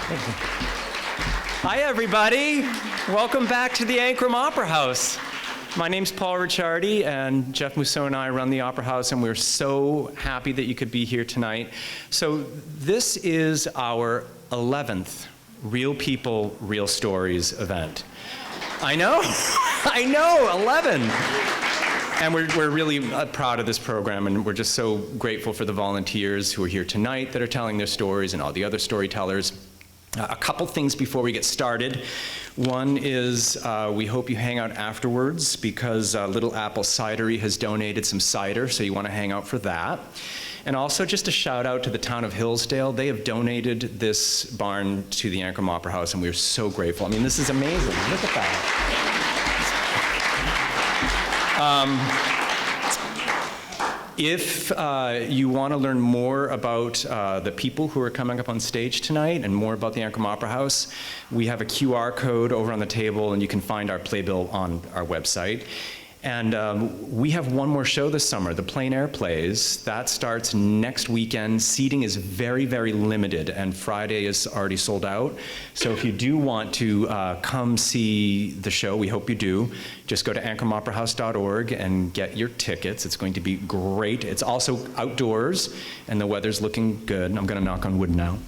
Hi, everybody. Welcome back to the Ankrum Opera House. My name's Paul Ricciardi, and Jeff Mousseau and I run the Opera House, and we're so happy that you could be here tonight. So this is our 11th Real People, Real Stories event. I know, 11. And we're really proud of this program, and we're just so grateful for the volunteers who are here tonight that are telling their stories and all the other storytellers. A couple things before we get started. One is we hope you hang out afterwards because Little Apple Cidery has donated some cider, so you want to hang out for that. And also just a shout out to the town of Hillsdale. They have donated this barn to the Ankrum Opera House, and we're so grateful. I mean, this is amazing. Look at that. If you want to learn more about the people who are coming up on stage tonight and more about the Ankrum Opera House, we have a QR code over on the table, and you can find our playbill on our website. And we have one more show this summer, the Plein Air Plays. That starts next weekend. Seating is very, very limited, and Friday is already sold out. So if you do want to come see the show, we hope you do, just go to AnkramOperaHouse.org and get your tickets. It's going to be great. It's also outdoors, and the weather's looking good. I'm going to knock on wood now.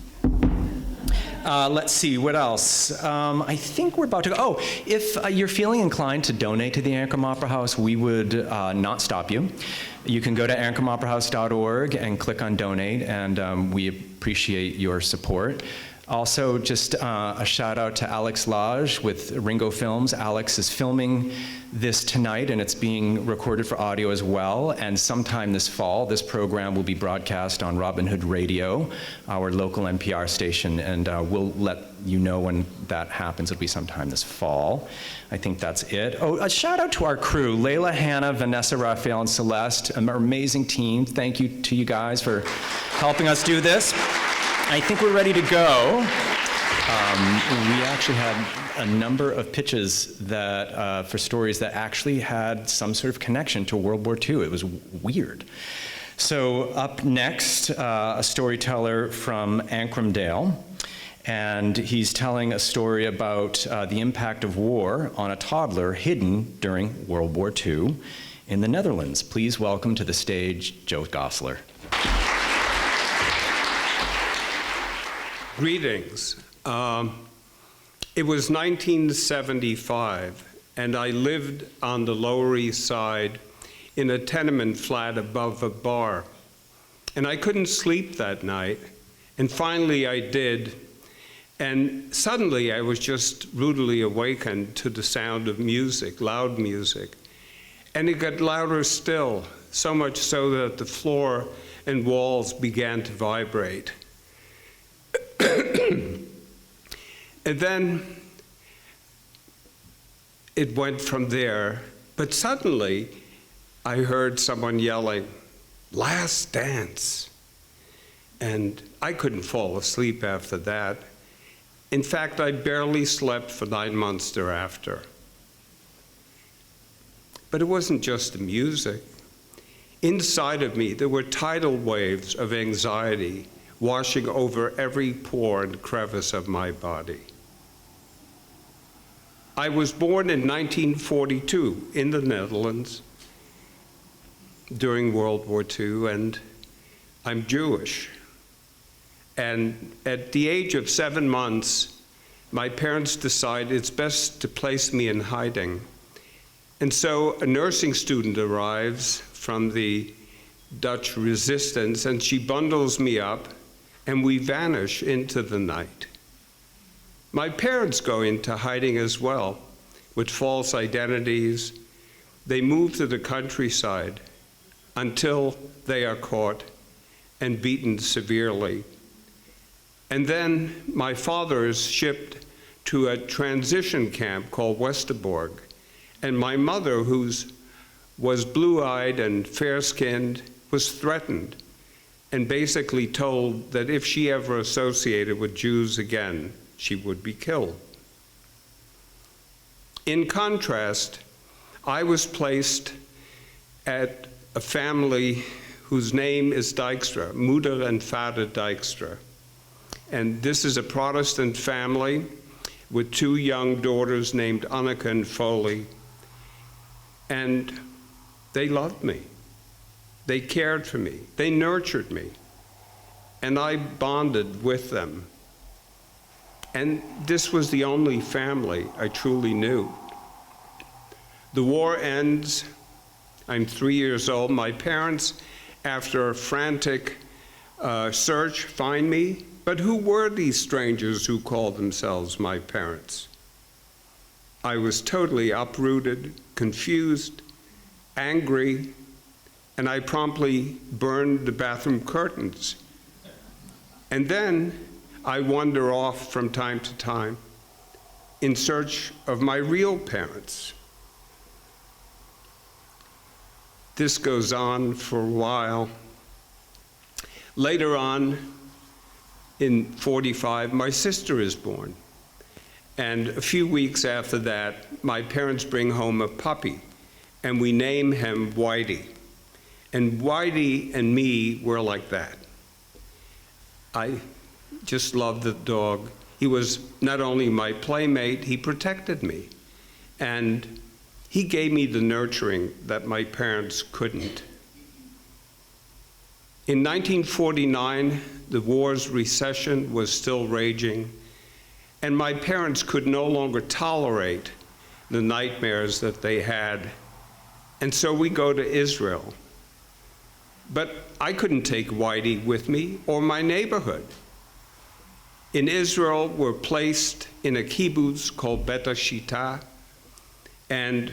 Let's see, what else? I think we're about to go. Oh, if you're feeling inclined to donate to the Ankrum Opera House, we would not stop you. You can go to AnkramOperaHouse.org and click on donate, and we appreciate your support. Also, just a shout out to Alex Lage with Ringo Films. Alex is filming this tonight, and it's being recorded for audio as well. And sometime this fall, this program will be broadcast on Robin Hood Radio, our local NPR station, and we'll let you know when that happens. It'll be sometime this fall. I think that's it. Oh, a shout out to our crew, Layla, Hannah, Vanessa, Raphael, and Celeste, an amazing team. Thank you to you guys for helping us do this. I think we're ready to go. We actually had a number of pitches that for stories that actually had some sort of connection to World War II. It was weird. So up next, a storyteller from Ankramdale, and he's telling a story about the impact of war on a toddler hidden during World War II in the Netherlands. Please welcome to the stage Joe Gosler. Greetings. It was 1975, and I lived on the Lower East Side in a tenement flat above a bar. And I couldn't sleep that night, and finally I did. And suddenly I was just rudely awakened to the sound of music, loud music. And it got louder still, so much so that the floor and walls began to vibrate. And then it went from there, but suddenly I heard someone yelling, "Last dance." And I couldn't fall asleep after that. In fact, I barely slept for 9 months thereafter. But it wasn't just the music. Inside of me, there were tidal waves of anxiety washing over every pore and crevice of my body. I was born in 1942 in the Netherlands during World War II, and I'm Jewish. And at the age of 7 months, my parents decided it's best to place me in hiding. And so a nursing student arrives from the Dutch resistance, and she bundles me up, and we vanish into the night. My parents go into hiding as well, with false identities. They move to the countryside until they are caught and beaten severely. And then my father is shipped to a transition camp called Westerbork, and my mother, who was blue-eyed and fair-skinned, was threatened and basically told that if she ever associated with Jews again, she would be killed. In contrast, I was placed at a family whose name is Dijkstra, Moeder and Vader Dijkstra. And this is a Protestant family with two young daughters named Annika and Foley. And they loved me. They cared for me. They nurtured me. And I bonded with them. And this was the only family I truly knew. The war ends. I'm 3 years old. My parents, after a frantic search, find me. But who were these strangers who called themselves my parents? I was totally uprooted, confused, angry, and I promptly burned the bathroom curtains. And then I wander off from time to time in search of my real parents. This goes on for a while. Later on, in 45, my sister is born. And a few weeks after that, my parents bring home a puppy, and we name him Whitey. And Whitey and me were like that. I just loved the dog. He was not only my playmate, he protected me. And he gave me the nurturing that my parents couldn't. In 1949, the war's recession was still raging, and my parents could no longer tolerate the nightmares that they had. And so we go to Israel. But I couldn't take Whitey with me or my neighborhood. In Israel, we're placed in a kibbutz called Bet Ashita, and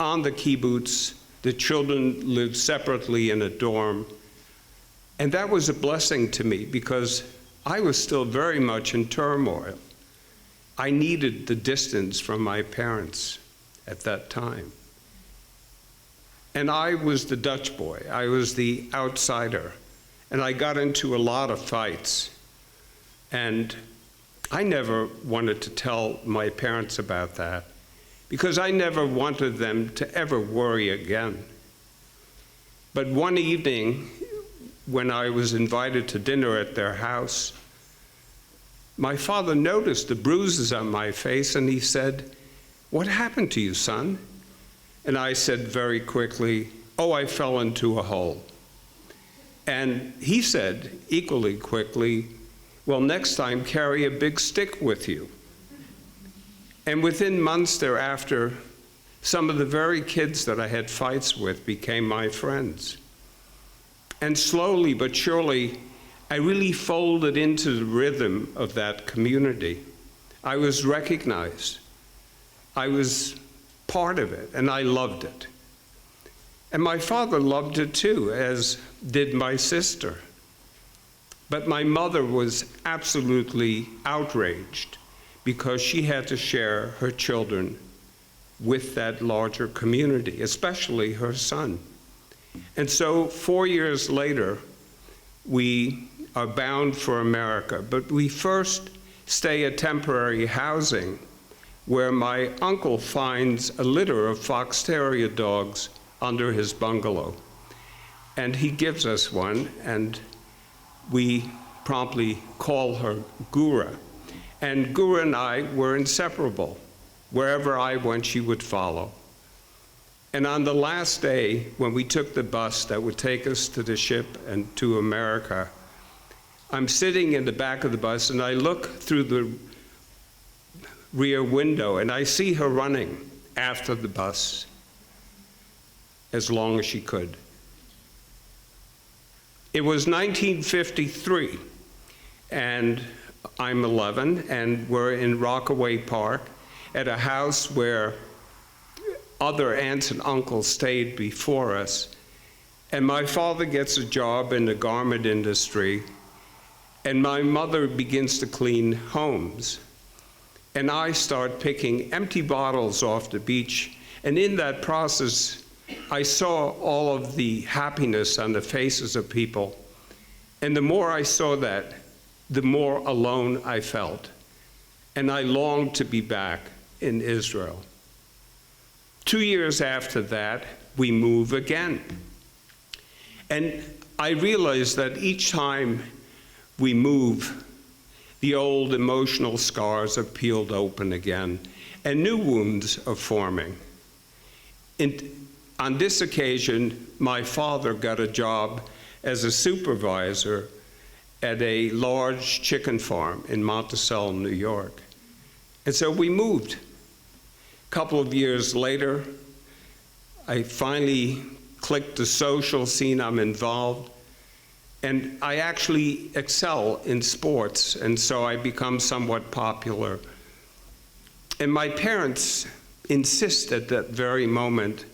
on the kibbutz, the children lived separately in a dorm. And that was a blessing to me because I was still very much in turmoil. I needed the distance from my parents at that time. And I was the Dutch boy. I was the outsider. And I got into a lot of fights. And I never wanted to tell my parents about that because I never wanted them to ever worry again. But one evening, when I was invited to dinner at their house, my father noticed the bruises on my face and he said, "What happened to you, son?" And I said very quickly, "Oh, I fell into a hole." And he said equally quickly, "Well, next time carry a big stick with you." And within months thereafter, some of the very kids that I had fights with became my friends. And slowly but surely, I really folded into the rhythm of that community. I was recognized. I was part of it, and I loved it. And my father loved it too, as did my sister. But my mother was absolutely outraged because she had to share her children with that larger community, especially her son. And so 4 years later, we are bound for America, but we first stay at temporary housing where my uncle finds a litter of fox terrier dogs under his bungalow. And he gives us one, and we promptly call her Gura. And Gura and I were inseparable. Wherever I went, she would follow. And on the last day, when we took the bus that would take us to the ship and to America, I'm sitting in the back of the bus and I look through the rear window and I see her running after the bus as long as she could. It was 1953 and I'm 11 and we're in Rockaway Park at a house where other aunts and uncles stayed before us. And my father gets a job in the garment industry, and my mother begins to clean homes. And I start picking empty bottles off the beach, and in that process, I saw all of the happiness on the faces of people. And the more I saw that, the more alone I felt. And I longed to be back in Israel. 2 years after that, we move again. And I realized that each time we move, The old emotional scars have peeled open again, and new wounds are forming. On this occasion, my father got a job as a supervisor at a large chicken farm in Monticello, New York. And so we moved. A couple of years later, I finally clicked the social scene. I'm involved. And I actually excel in sports, and so I become somewhat popular. And my parents insist at that very moment,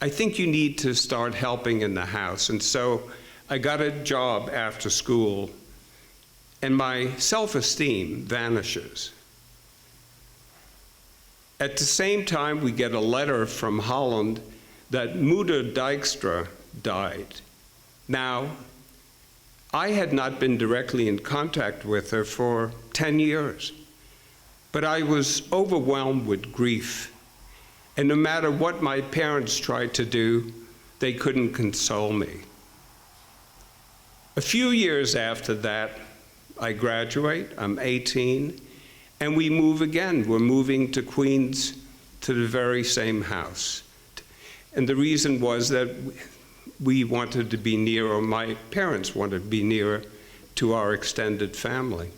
I think you need to start helping in the house. And so I got a job after school, and my self-esteem vanishes. At the same time, we get a letter from Holland that Moeder Dijkstra died. Now, I had not been directly in contact with her for 10 years, but I was overwhelmed with grief. And no matter what my parents tried to do, they couldn't console me. A few years after that, I graduate, I'm 18, and we move again. We're moving to Queens to the very same house. And the reason was that we wanted to be near, or my parents wanted to be nearer to our extended family.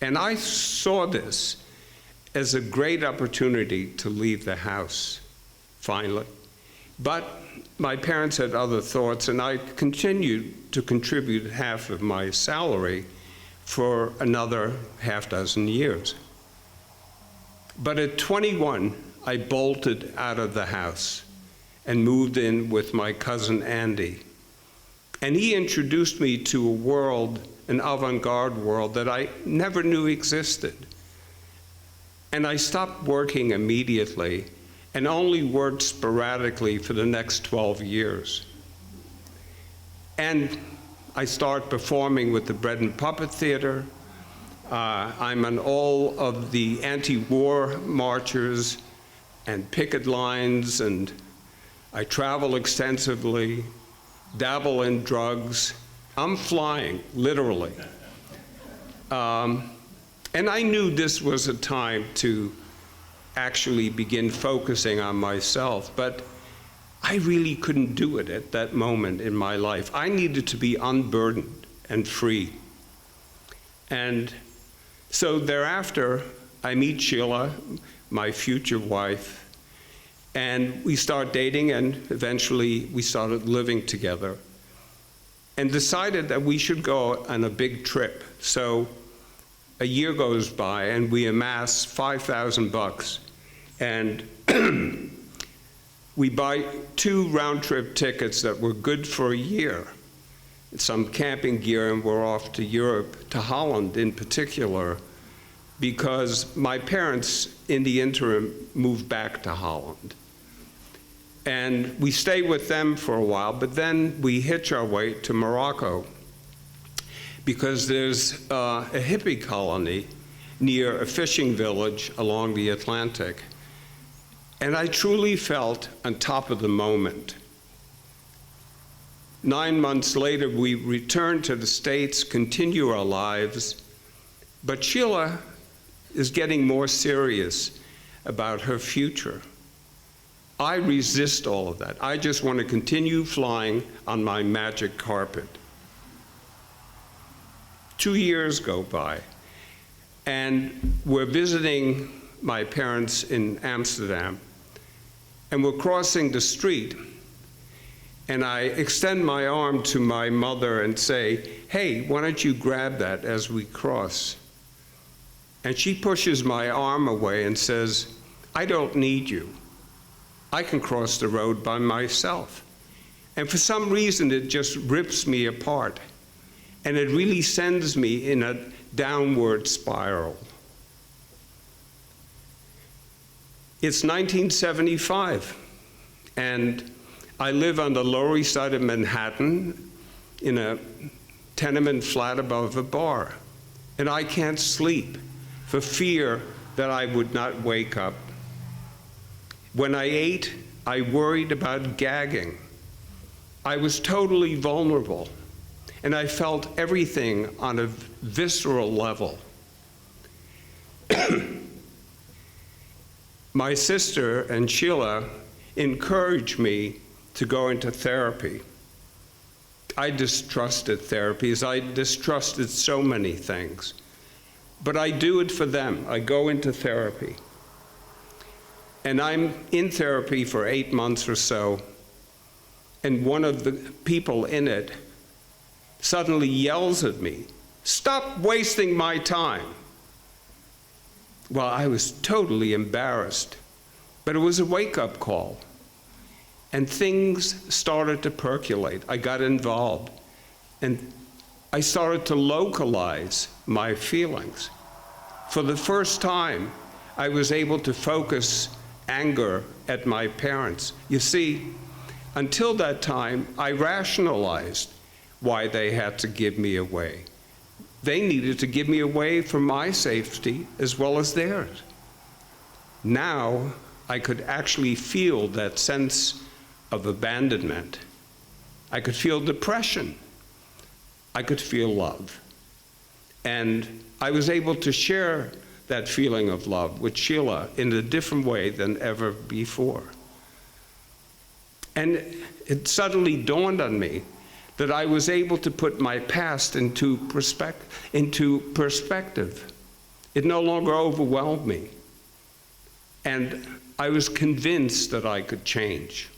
And I saw this as a great opportunity to leave the house, finally. But my parents had other thoughts, and I continued to contribute half of my salary for another half dozen years. But at 21, I bolted out of the house and moved in with my cousin Andy. And he introduced me to a world, an avant-garde world that I never knew existed. And I stopped working immediately and only worked sporadically for the next 12 years. And I started performing with the Bread and Puppet Theater. I'm on all of the anti-war marches and picket lines, and I travel extensively, dabble in drugs. I'm flying, literally. And I knew this was a time to actually begin focusing on myself, but I really couldn't do it at that moment in my life. I needed to be unburdened and free. And so thereafter, I meet Sheila, my future wife, and we start dating, and eventually we started living together and decided that we should go on a big trip. So a year goes by and we amass $5,000, and we buy 2 round-trip tickets that were good for a year, some camping gear, and we're off to Europe, to Holland in particular, because my parents in the interim moved back to Holland. And we stay with them for a while, but then we hitch our way to Morocco because there's a hippie colony near a fishing village along the Atlantic. And I truly felt on top of the moment. 9 months later, we return to the States, continue our lives, but Sheila is getting more serious about her future. I resist all of that. I just want to continue flying on my magic carpet. 2 years go by, and we're visiting my parents in Amsterdam, and we're crossing the street, and I extend my arm to my mother and say, "Hey, why don't you grab that as we cross?" And she pushes my arm away and says, "I don't need you. I can cross the road by myself." And for some reason, it just rips me apart. And it really sends me in a downward spiral. It's 1975, and I live on the Lower East Side of Manhattan in a tenement flat above a bar. And I can't sleep for fear that I would not wake up. When I ate, I worried about gagging. I was totally vulnerable, and I felt everything on a visceral level. My sister and Sheila encouraged me to go into therapy. I distrusted therapies. I distrusted so many things. But I do it for them. I go into therapy. And I'm in therapy for 8 months or so, and one of the people in it suddenly yells at me, "Stop wasting my time." Well, I was totally embarrassed, but it was a wake-up call. And things started to percolate. I got involved, and I started to localize my feelings. For the first time, I was able to focus anger at my parents. You see, until that time, I rationalized why they had to give me away. They needed to give me away for my safety as well as theirs. Now, I could actually feel that sense of abandonment. I could feel depression. I could feel love. And I was able to share that feeling of love with Sheila in a different way than ever before. And it suddenly dawned on me that I was able to put my past into perspective. It no longer overwhelmed me. And I was convinced that I could change.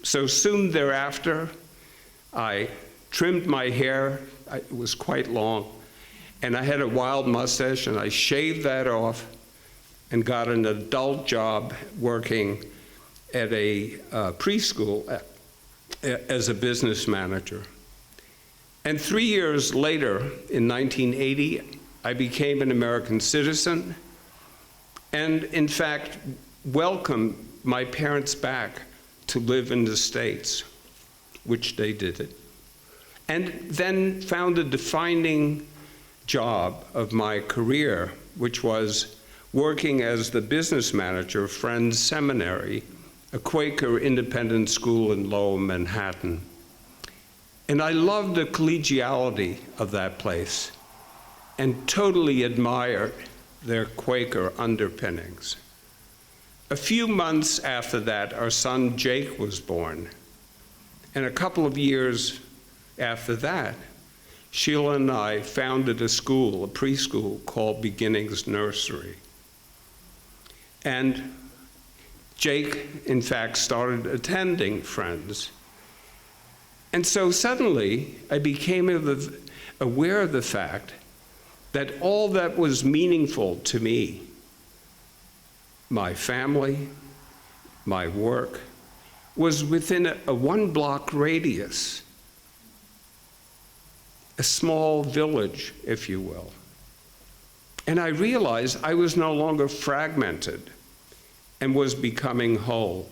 So soon thereafter, I trimmed my hair. It was quite long. And I had a wild mustache, and I shaved that off and got an adult job working at a preschool as a business manager. And 3 years later, in 1980, I became an American citizen and, in fact, welcomed my parents back to live in the States, which they did it. And then found a defining job of my career, which was working as the business manager of Friends Seminary, a Quaker independent school in Lower Manhattan. And I loved the collegiality of that place and totally admired their Quaker underpinnings. A few months after that, our son Jake was born. And a couple of years after that, Sheila and I founded a school, a preschool called Beginnings Nursery. And Jake, in fact, started attending Friends. And so suddenly, I became aware of the fact that all that was meaningful to me, my family, my work, was within a one-block radius, a small village, if you will. And I realized I was no longer fragmented and was becoming whole.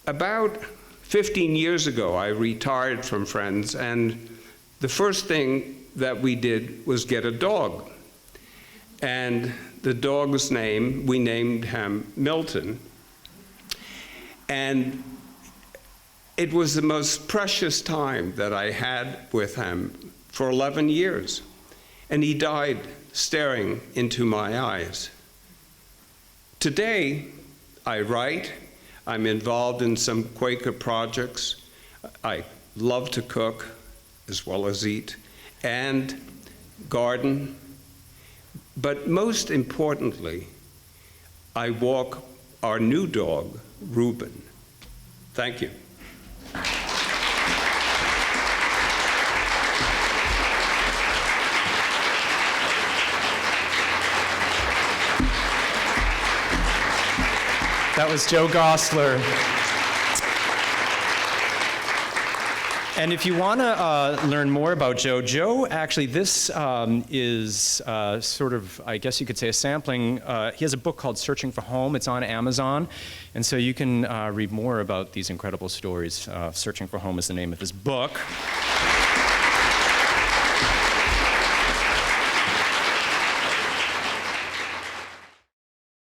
About 15 years ago, I retired from Friends, and the first thing that we did was get a dog. And the dog's name, we named him Milton. And it was the most precious time that I had with him for 11 years. And he died staring into my eyes. Today, I write. I'm involved in some Quaker projects. I love to cook as well as eat and garden. But most importantly, I walk our new dog, Reuben. Thank you. That was Joe Gosler. And if you want to learn more about Joe, actually this is sort of, I guess you could say, a sampling. He has a book called Searching for Home. It's on Amazon. And so you can read more about these incredible stories. Searching for Home is the name of his book.